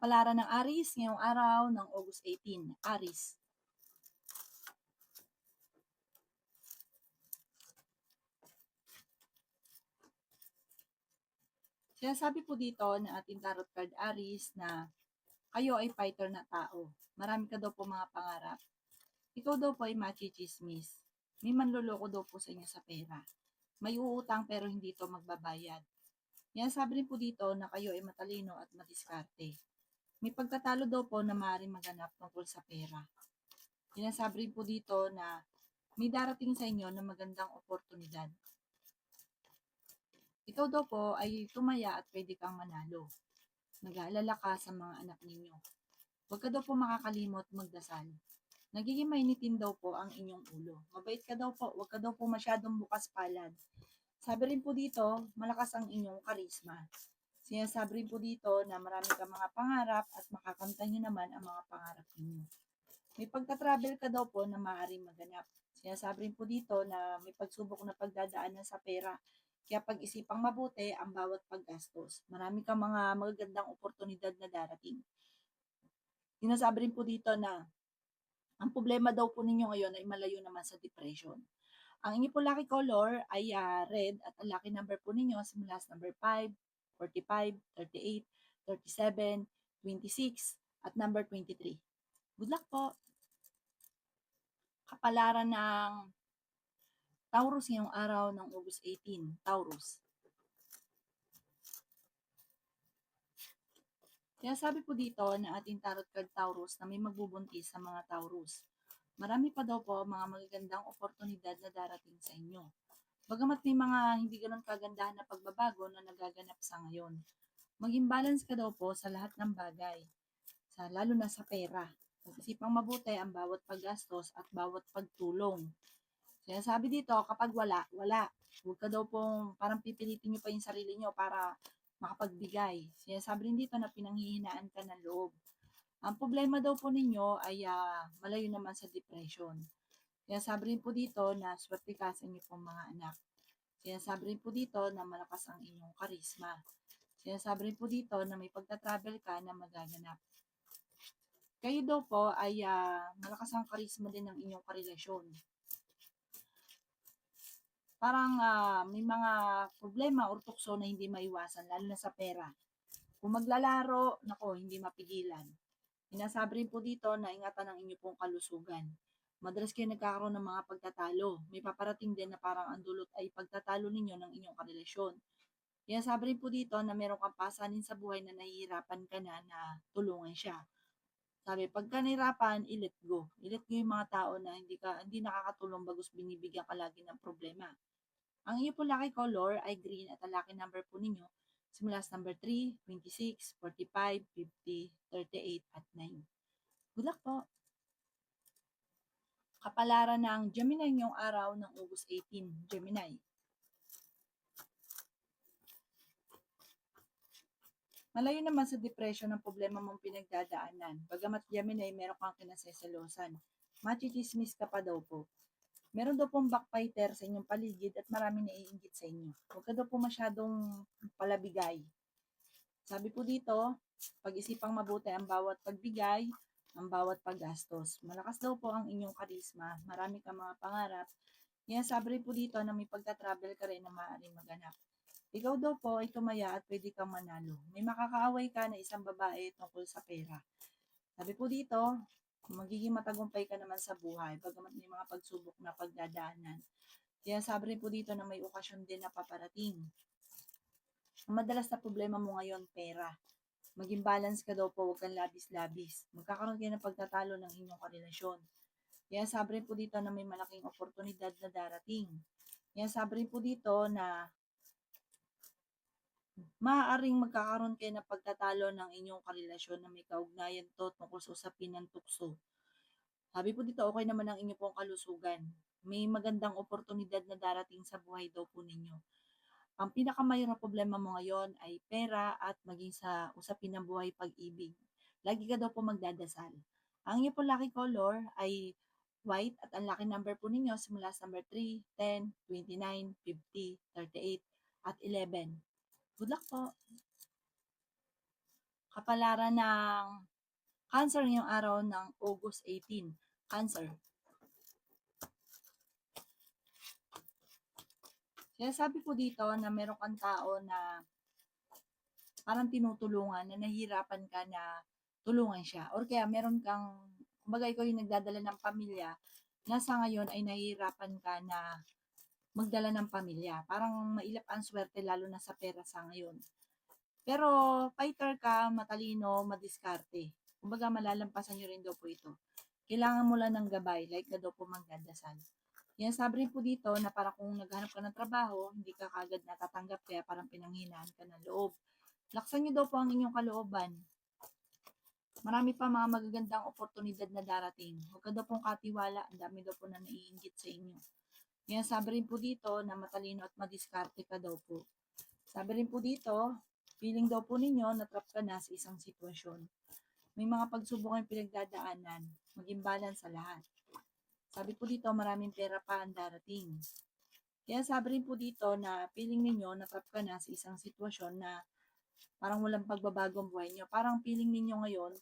Kapalaran ng Aries ngayong araw ng August 18. Aries. Sinasabi po dito ng ating tarot card Aries na kayo ay fighter na tao. Marami ka daw po mga pangarap. Ikaw daw po ay machichismis. May manloloko daw po sa inyo sa pera. May uutang pero hindi to magbabayad. Yan sabi rin po dito na kayo ay matalino at madiskarte. May pagtatalo daw po na maaaring maganap tungkol sa pera. Sinasabi rin po dito na may darating sa inyo na magandang oportunidad. Ikaw daw po ay tumaya at pwede kang manalo. Nag-aalala ka sa mga anak ninyo. Huwag ka daw po makakalimot magdasal. Nagiging mainitin daw po ang inyong ulo. Mabait ka daw po, huwag ka daw po masyadong bukas palad. Sabi rin po dito, malakas ang inyong karisma. Sinasabi rin po dito na marami kang mga pangarap at makakamtan nyo naman ang mga pangarap ninyo. May pagka-travel ka daw po na maaaring maganap. Sinasabi rin po dito na may pagsubok na pagdadaanan sa pera. Kaya pag-isipang mabuti ang bawat paggastos. Marami kang mga magagandang oportunidad na darating. Sinasabi rin po dito na ang problema daw po ninyo ngayon ay malayo naman sa depression. Ang inyo po lucky color ay red at ang lucky number po ninyo simula sa number 5, 45, 38, 37, 26 at number 23. Good luck po! Kapalaran ng Taurus ngayong araw ng August 18. Taurus. Kaya sabi po dito na ating tarot card Taurus na may magbubuntis sa mga Taurus. Marami pa daw po mga magagandang oportunidad na darating sa inyo. Bagamat may mga hindi ganun kagandahan na pagbabago na nagaganap sa ngayon. Maging balance ka daw po sa lahat ng bagay, lalo na sa pera. Pag-isipang mabuti ang bawat paggastos at bawat pagtulong. Kaya sabi dito, kapag wala, wala. Huwag ka daw pong parang pipilitin nyo pa yung sarili nyo para makapagbigay. Kaya sabi rin dito na pinanghihinaan ka ng loob. Ang problema daw po ninyo ay malayo naman sa depression. Kaya sabi rin po dito na swerte ka sa inyo pong mga anak. Kaya sabi rin po dito na malakas ang inyong karisma. Kaya sabi rin po dito na may pagta-travel ka na magaganap. Kayo daw po ay malakas ang karisma din ng inyong karelasyon. Parang may mga problema or tukso na hindi maiwasan, lalo na sa pera. Kung maglalaro, nako, hindi mapigilan. Sinasabi rin po dito na ingatan ang inyo pong kalusugan. Madalas kayo nagkakaroon ng mga pagtatalo. May paparating din na parang ang dulot ay pagtatalo ninyo ng inyong karelasyon. Kaya sabi rin po dito na meron kang pasanin sa buhay na nahihirapan ka na tulungan siya. Sabi, pagka nahirapan, i-let go. I-let go yung mga tao na hindi nakakatulong bagos binibigyan ka lagi ng problema. Ang iyo po lucky color ay green at ang lucky number po ninyo simula sa number 3, 26, 45, 50, 38 at 9. Good luck po! Kapalaran ng Gemini ngayong araw ng August 18. Gemini. Malayo naman sa depression ang problema mong pinagdadaanan. Bagamat Gemini, meron kang kinaseselosan. Machichismis ka pa daw po. Meron daw pong backfighter sa inyong paligid at maraming naiinggit sa inyo. Huwag ka daw po masyadong palabigay. Sabi po dito, pag-isipang mabuti ang bawat pagbigay, ang bawat paggastos. Malakas daw po ang inyong karisma, marami kang mga pangarap. Kaya sabi rin po dito na may pagka-travel ka rin na maaaring maganap. Ikaw daw po ay tumaya at pwede kang manalo. May makakaaway ka na isang babae tungkol sa pera. Sabi po dito, magiging matagumpay ka naman sa buhay, bagamat may mga pagsubok na pagdadaanan. Kaya sabi rin po dito na may okasyon din na paparating. Ang madalas na problema mo ngayon, pera. Maging balance ka daw po, huwag kang labis-labis. Magkakaroon kayo ng pagtatalo ng inyong karelasyon. Kaya sabi rin po dito na may malaking oportunidad na darating. Kaya sabi rin po dito na maaaring magkakaroon kayo ng pagtatalo ng inyong karelasyon na may kaugnayan to tungkol sa usapin ng tukso. Sabi po dito, okay naman ang inyong pong kalusugan. May magandang oportunidad na darating sa buhay daw po ninyo. Ang pinakamayroong problema mo ngayon ay pera at maging sa usapin ng buhay pag-ibig. Lagi ka daw po magdadasal. Ang inyong po lucky color ay white at ang lucky number po ninyo simula sa number 3, 10, 29, 50, 38 at 11. Good luck po! Kapalaran ng Cancer ngayong araw ng August 18. Cancer. Sinasabi po dito na meron kang tao na parang tinutulungan na nahihirapan ka na tulungan siya. Or kaya meron kang, kumbaga ikaw yung nagdadala ng pamilya, na sa ngayon ay nahihirapan ka na magdala ng pamilya. Parang mailap ang swerte lalo na sa pera sa ngayon. Pero fighter ka, matalino, madiskarte. Kumbaga malalampasan nyo rin daw po ito. Kailangan mo lang ng gabay, like ka daw po magdadasal. Yan sabi rin po dito na parang kung naghanap ka ng trabaho, hindi ka kagad natatanggap kaya parang pinanghinaan ka ng loob. Laksan niyo daw po ang inyong kalooban. Marami pa mga magagandang oportunidad na darating. Huwag ka daw pong katiwala, ang dami daw po na naiinggit sa inyo. Yan sabi rin po dito na matalino at madiskarte ka daw po. Sabi rin po dito, feeling daw po ninyo na trap ka na sa isang sitwasyon. May mga pagsubok ang pinagdadaanan, maging balance sa lahat. Sabi po dito, maraming pera pa ang darating. Kaya sabi rin po dito na feeling ninyo na trap ka na sa isang sitwasyon na parang walang pagbabago ang buhay nyo. Parang feeling ninyo ngayon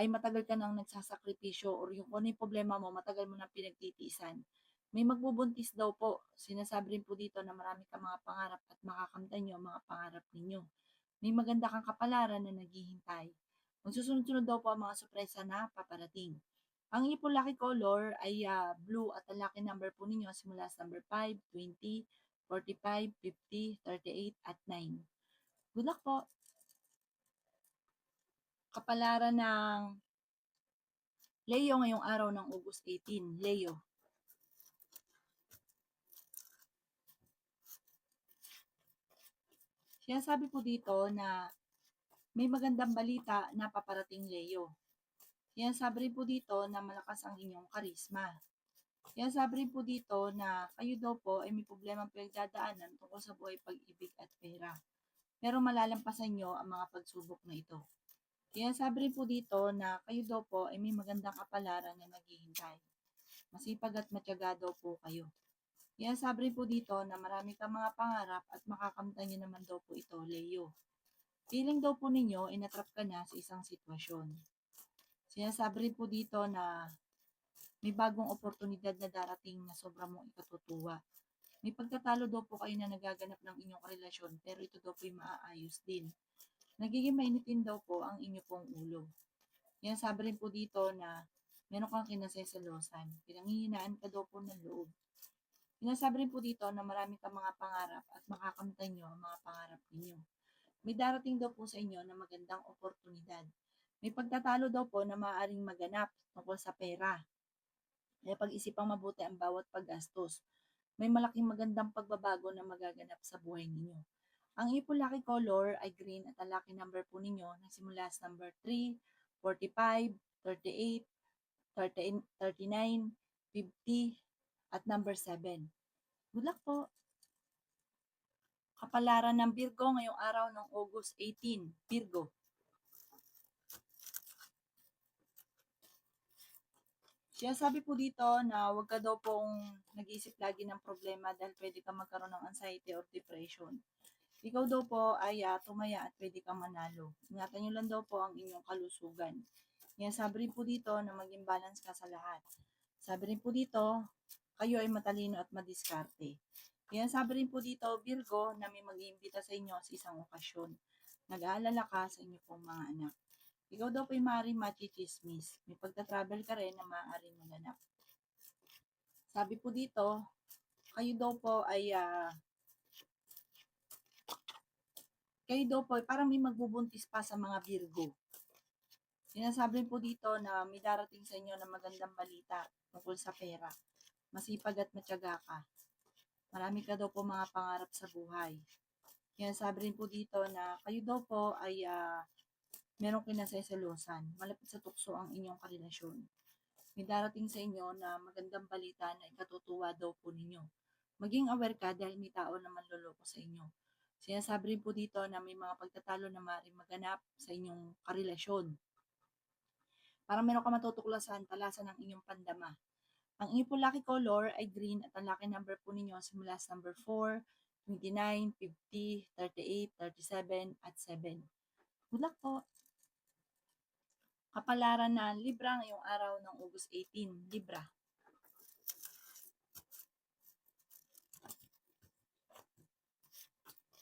ay matagal ka nang nagsasakripisyo or yung kung ano yung problema mo, matagal mo nang pinagtitiisan. May magbubuntis daw po. Sinasabi rin po dito na marami kang mga pangarap at makakamtan nyo ang mga pangarap ninyo. May maganda kang kapalaran na naghihintay. Magsusunod-sunod daw po ang mga sorpresa na paparating. Ang inyo po lucky color ay blue at ang lucky number po ninyo simula sa number 5, 20, 45, 50, 38 at 9. Good luck po! Kapalaran ng Leo ngayong araw ng August 18. Leo. Sinasabi po dito na may magandang balita na paparating Leo. Sinasabi rin po dito na malakas ang inyong karisma. Sinasabi rin po dito na kayo daw po ay may problemang pinagdadaanan tungkol sa buhay, pag-ibig at pera. Pero malalampasan nyo ang mga pagsubok na ito. Sinasabi rin po dito na kayo daw po ay may magandang kapalaran na naghihintay. Masipag at matyaga daw po kayo. Sinasabi rin po dito na marami kang mga pangarap at makakamtan nyo naman daw po ito, Leo. Feeling daw po ninyo, inatrap ka na sa isang sitwasyon. Sinasabi rin po dito na may bagong oportunidad na darating na sobrang mong ikatutuwa. May pagtatalo daw po kayo na nagaganap ng inyong relasyon pero ito daw po ay maaayos din. Nagiging mainitin daw po ang inyo pong ulo. Sinasabi rin po dito na meron kang kinaseselosan. Pinanghihinaan ka daw po ng loob. Sinasabi rin po dito na marami kang mga pangarap at makakamtan nyo ang mga pangarap ninyo. May darating daw po sa inyo na magandang oportunidad. May pagtatalo daw po na maaaring maganap tungkol sa pera. Kaya pag-isipang mabuti ang bawat paggastos. May malaking magandang pagbabago na magaganap sa buhay ninyo. Ang iyong lucky color ay green at ang lucky number po ninyo nagsimula sa number 3, 45, 38, 39, 50, at number 7. Good luck po! Kapalaran ng Virgo ngayong araw ng August 18. Virgo. Siya sabi po dito na huwag ka daw pong nag-iisip lagi ng problema dahil pwede kang magkaroon ng anxiety or depression. Ikaw daw po ay tumaya at pwede kang manalo. Ingatan nyo lang daw po ang inyong kalusugan. Yan sabi rin po dito na maging balance ka sa lahat. Sabi rin po dito, kayo ay matalino at madiskarte. Yan sabi rin po dito, Virgo, na may mag-iimbita sa inyo sa isang okasyon. Nag-aalala ka sa inyo pong mga anak. Ikaw daw po ay maaaring machichismis. May pagta-travel ka rin na maaaring maganap. Sabi po dito, kayo daw po ay parang may magbubuntis pa sa mga Virgo. Sinasabi po dito na may darating sa inyo na magandang balita tungkol sa pera. Masipag at matyaga ka. Marami ka daw po mga pangarap sa buhay. Sinasabi rin po dito na kayo daw po ay merong kinaseselosan. Malapit sa tukso ang inyong karelasyon. May darating sa inyo na magandang balita na ikatutuwa daw po ninyo. Maging aware ka dahil may tao na manloloko sa inyo. Sinasabi rin po dito na may mga pagtatalo na maaaring maganap sa inyong karelasyon. Parang meron ka matutuklasan, talasan ng inyong pandama. Ang inyong po lucky color ay green at ang lucky number po ninyo simula sa number 4, 29, 50, 38, 37, at 7. Good luck po! Kapalaran na Libra ngayong araw ng August 18, Libra.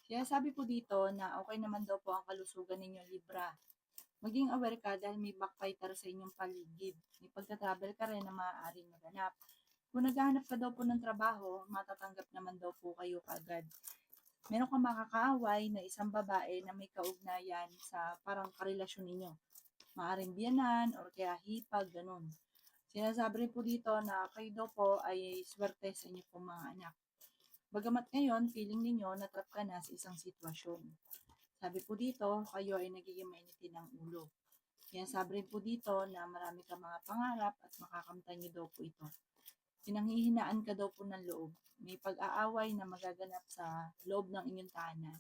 Kaya sabi po dito na okay naman daw po ang kalusugan ninyo, Libra. Maging aware ka dahil may backfighter sa inyong paligid. May pagka-travel ka rin na maaaring maganap. Kung naghahanap ka daw po ng trabaho, matatanggap naman daw po kayo kagad. Meron kang makakaaway na isang babae na may kaugnayan sa parang karelasyon ninyo. Maaring biyanan or kaya hipag, ganun. Sinasabi rin po dito na kayo daw po ay swerte sa inyo pong mga anak. Bagamat ngayon, feeling ninyo na-trap ka na sa isang sitwasyon. Sabi po dito, kayo ay nagiging mainitin ng ulo. Kaya sabi rin po dito na marami ka mga pangarap at makakamtan niyo daw po ito. Pinanghihinaan ka daw po ng loob. May pag-aaway na magaganap sa loob ng inyong tahanan.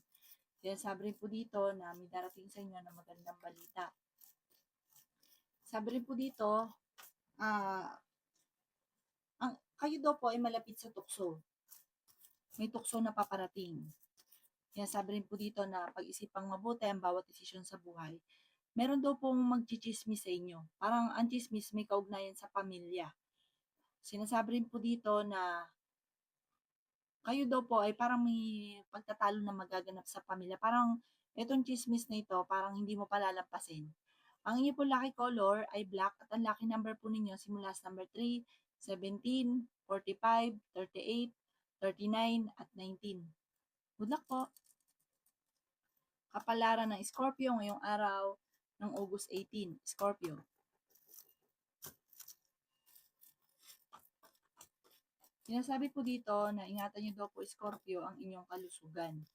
Kaya sabi rin po dito na may darating sa inyo na magandang balita. Sabi rin po dito, kayo daw po ay malapit sa tukso. May tukso na paparating. Kaya sabi rin po dito na pag-isipang mabuti ang bawat desisyon sa buhay. Meron daw pong magchichismis sa inyo. Parang ang chismis may kaugnayan sa pamilya. Sinasabi rin po dito na kayo daw po ay parang may pagtatalo na magaganap sa pamilya. Parang itong chismis na ito, parang hindi mo palalampasin. Ang inyo po lucky color ay black at ang lucky number po ninyo simula sa number 3, 17, 45, 38, 39, at 19. Good luck po! Kapalaran ng Scorpio ngayong araw ng August 18. Scorpio. Sinasabi po dito na ingatan niyo daw po Scorpio ang inyong kalusugan.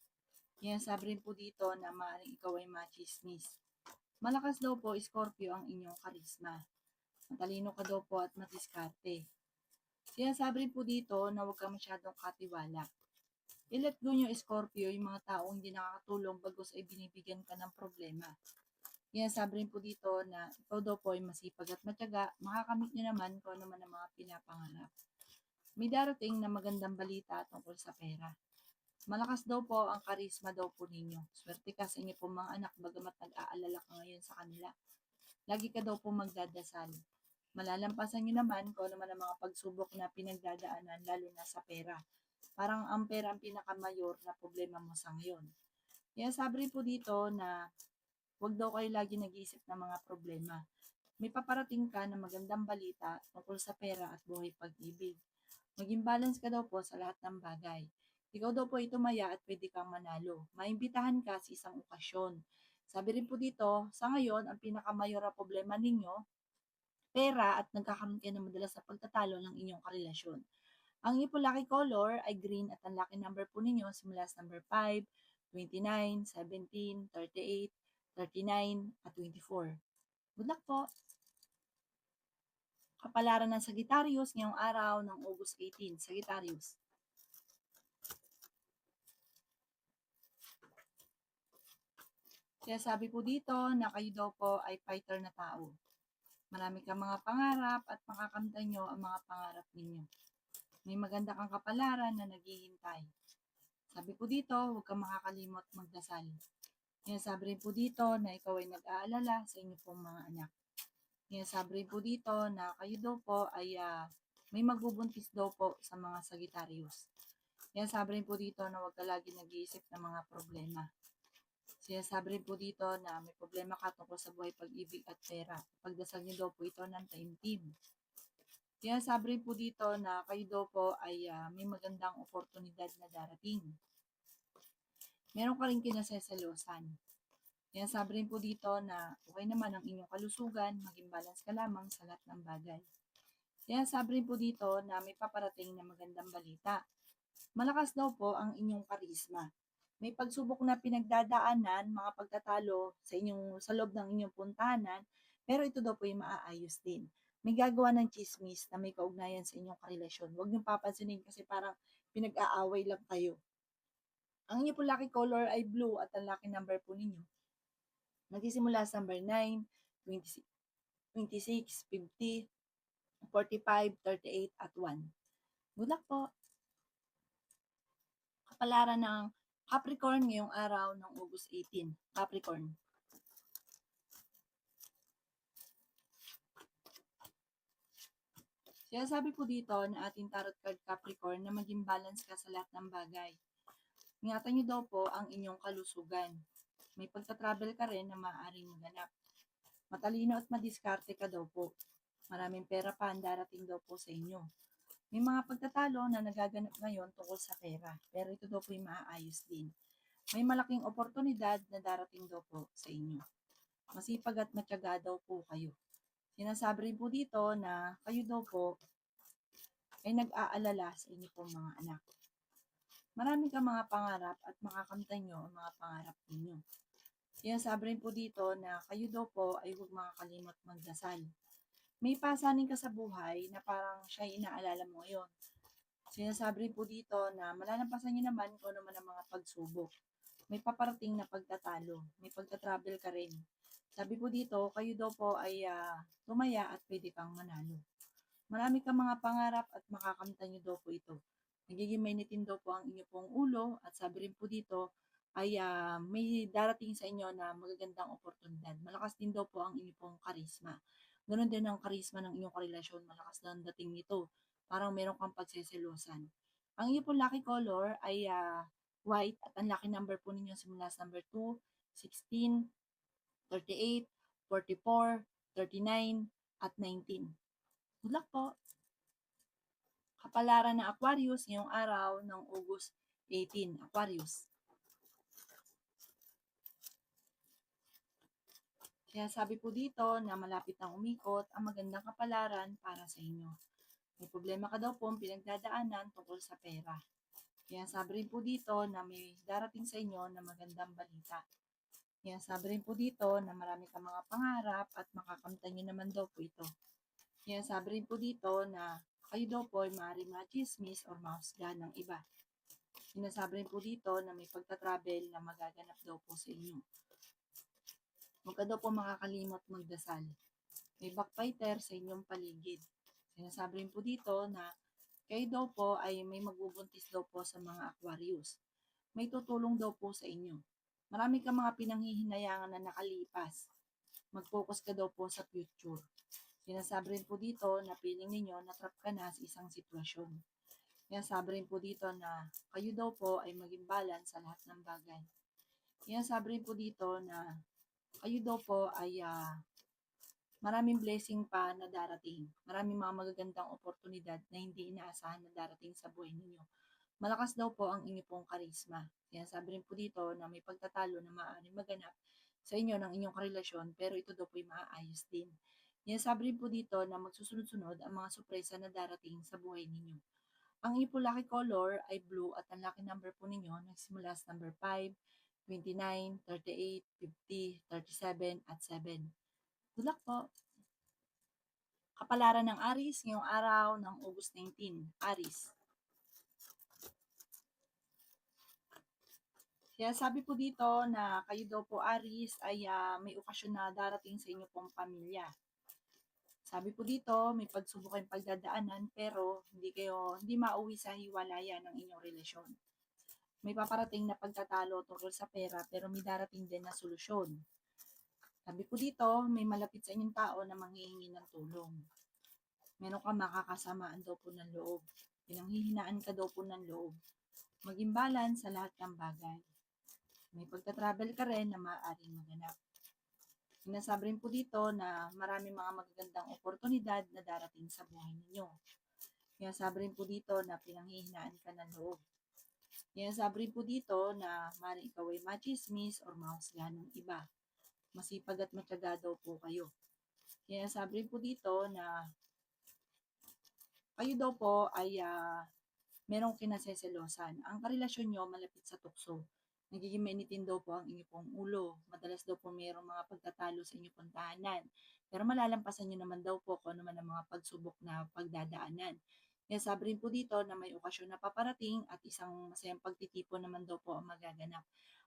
Sinasabi rin po dito na maaaring ikaw ay machismis. Malakas daw po Scorpio ang inyong karisma. Matalino ka daw po at matiskarte. Sinasabi rin po dito na huwag ka masyadong katiwala. I-let go nyo Scorpio yung mga taong hindi nakakatulong bagos ay binibigyan ka ng problema. Sabi rin po dito na ikaw daw po ay masipag at matyaga, makakamit nyo naman kung ano man ang mga pinapangarap. May darating na magandang balita tungkol sa pera. Malakas daw po ang karisma daw po ninyo. Swerte ka sa inyo po mga anak bagamat nag-aalala ka ngayon sa kanila. Lagi ka daw po magdadasal. Malalampasan nyo naman kung ano man ang mga pagsubok na pinagdadaanan lalo na sa pera. Parang ang pera ang pinakamayor na problema mo sa ngayon. Kaya sabi rin po dito na huwag daw kayo lagi nag-iisip ng mga problema. May paparating ka na magandang balita tungkol sa pera at buhay pag-ibig. Maging balance ka daw po sa lahat ng bagay. Ikaw daw po ay tumaya at pwede kang manalo. Maimbitahan ka sa isang okasyon. Sabi rin po dito, sa ngayon, ang pinakamayor na problema ninyo, pera at nagkakaroon kayo ng madalas sa pagtatalo ng inyong karelasyon. Ang inyong po lucky color ay green at ang lucky number po ninyo simula sa number 5, 29, 17, 38, 39, at 24. Good luck po! Kapalaran ng Sagittarius ngayong araw ng August 18. Sagittarius. Kaya sabi po dito na kayo daw po ay fighter na tao. Marami kang mga pangarap at makakamtan nyo ang mga pangarap ninyo. May maganda kang kapalaran na naghihintay. Sabi po dito, huwag kang makakalimot magdasal. Kaya sabi rin po dito na ikaw ay nag-aalala sa inyo pong mga anak. Kaya sabi rin po dito na kayo daw po ay may magbubuntis daw po sa mga Sagittarius. Kaya sabi rin po dito na huwag ka lagi nag-iisip ng mga problema. Sinasabi rin po dito na may problema ka tungkol sa buhay pag-ibig at pera. Pagdasal niyo daw po ito ng taimtim. Kaya sabi rin po dito na kayo daw po ay may magandang oportunidad na darating. Meron ka rin kinaseselosan. Kaya sabi rin po dito na okay naman ang inyong kalusugan, maging balance ka lamang sa lahat ng bagay. Kaya sabi rin po dito na may paparating na magandang balita. Malakas daw po ang inyong karisma. May pagsubok na pinagdadaanan, mga pagtatalo sa loob ng inyong puntahanan, pero ito daw po yung maaayos din. May gagawa ng chismis na may kaugnayan sa inyong karelasyon. Huwag niyong papansinin kasi parang pinag-aaway lang kayo. Ang inyong po lucky color ay blue at ang lucky number po ninyo nagsisimula sa number 9, 26, 50, 45, 38, at 1. Good luck po! Kapalaran ng Capricorn ngayong araw ng August 18. Capricorn. Sinasabi po dito na ating tarot card Capricorn na maging balance ka sa lahat ng bagay. Ingatan niyo daw po ang inyong kalusugan. May pagta-travel ka rin na maaaring maganap. Matalino at madiskarte ka daw po. Maraming pera pa ang darating daw po sa inyo. May mga pagtatalo na nagaganap ngayon tungkol sa pera, pero ito daw po yung maaayos din. May malaking oportunidad na darating daw po sa inyo. Masipag at matyaga daw po kayo. Sinasabi rin po dito na kayo daw po ay nag-aalala sa inyo pong mga anak. Marami kang mga pangarap at makakamtan nyo ang mga pangarap ninyo. Sinasabi rin po dito na kayo daw po ay huwag makakalimot magdasal. May pasanin ka sa buhay na parang siya inaalala mo ngayon. Sinasabi rin po dito na malalampasan nyo naman kung ano man ang mga pagsubok. May paparating na pagtatalo, may pagta-travel ka rin. Sabi po dito, kayo daw po ay tumaya at pwede kang manalo. Marami kang mga pangarap at makakamtan nyo daw po ito. Nagiging mainitin daw po ang inyo pong ulo at sabi rin po dito ay may darating sa inyo na magagandang oportunidad. Malakas din daw po ang inyo pong karisma. Ganon din ang karisma ng inyong karelasyon. Malakas na ang dating nito. Parang meron kang pagseselosan. Ang inyo pong lucky color ay white at ang lucky number po ninyo simula sa number 2, 16, 38, 44, 39, at 19. Good luck po! Kapalaran ng Aquarius ngayong araw ng August 18. Aquarius. Kaya sabi po dito na malapit nang umikot ang magandang kapalaran para sa inyo. May problema ka daw po ang pinagdadaanan tungkol sa pera. Kaya sabi rin po dito na may darating sa inyo na magandang balita. Kaya sabi rin po dito na marami kang mga pangarap at makakamtan nyo naman daw po ito. Kaya sabi rin po dito na kayo daw po ay maaaring machismis or mahusgahan ng iba. Sinasabi rin po dito na may pagta-travel na magaganap daw po sa inyo. Huwag ka daw po makakalimot magdasal. May backbiter sa inyong paligid. Sinasabi rin po dito na kayo daw po ay may magbubuntis daw po sa mga Aquarius. May tutulong daw po sa inyo. Marami kang mga pinanghihinayangan na nakalipas. Mag-focus ka daw po sa future. Sinasabi rin po dito na feeling ninyo na-trap ka na sa isang sitwasyon. Kaya sabi rin po dito na kayo daw po ay maging balance sa lahat ng bagay. Kaya sabi rin po dito na kayo daw po ay maraming blessing pa na darating. Maraming mga magagandang oportunidad na hindi inaasahan na darating sa buhay ninyo. Malakas daw po ang inyo pong karisma. Kaya sabi rin po dito na may pagtatalo na maaaring maganap sa inyo ng inyong karelasyon, pero ito daw po ay maaayos din. Kaya sabi rin po dito na magsusunod-sunod ang mga sorpresa na darating sa buhay ninyo. Ang inyo po lucky color ay blue at ang lucky number po ninyo nagsimula sa number 5, 29, 38, 50, 37, at 7. Good luck po! Kapalaran ng Aries ngayong araw ng August 19. Aries. Kaya sabi po dito na kayo daw po Aries ay may okasyon na darating sa inyo pong pamilya. Sabi po dito, may pagsubok kayong pagdadaanan pero hindi mauwi sa hiwalayan ng inyong relasyon. May paparating na pagtatalo tungkol sa pera pero may darating din na solusyon. Sabi po dito, may malapit sa inyong tao na manghihingi ng tulong. Meron ka makakasamaan daw po ng loob. Pinanghihinaan ka daw po ng loob. Maging balance sa lahat ng bagay. May pagta-travel ka rin na maaaring maganap. Sinasabi rin po dito na marami mga magagandang oportunidad na darating sa buhay ninyo. Kaya sabi rin po dito na pinanghihinaan ka ng loob. Kaya sabi rin po dito na maaaring ikaw ay machismis or mahusgahan ng iba. Masipag at matyaga daw po kayo. Kaya sabi rin po dito na kayo daw po ay merong kinaseselosan. Ang karelasyon nyo malapit sa tukso. Nagiging mainitin daw po ang inyo pong ulo. Madalas daw po mayroong mga pagtatalo sa inyo pong tahanan. Pero malalampasan nyo naman daw po kung ano man ang mga pagsubok na pagdadaanan. Kaya sabi rin po dito na may okasyon na paparating at isang masayang pagtitipon naman daw po ang magaganap.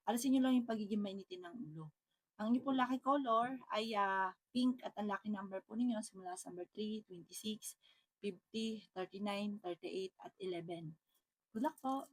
Alasin nyo lang yung pagiging mainitin ng ulo. Ang inyo pong lucky color ay pink at ang lucky number po ninyo simula sa number 3, 26, 50, 39, 38, at 11. Good luck po!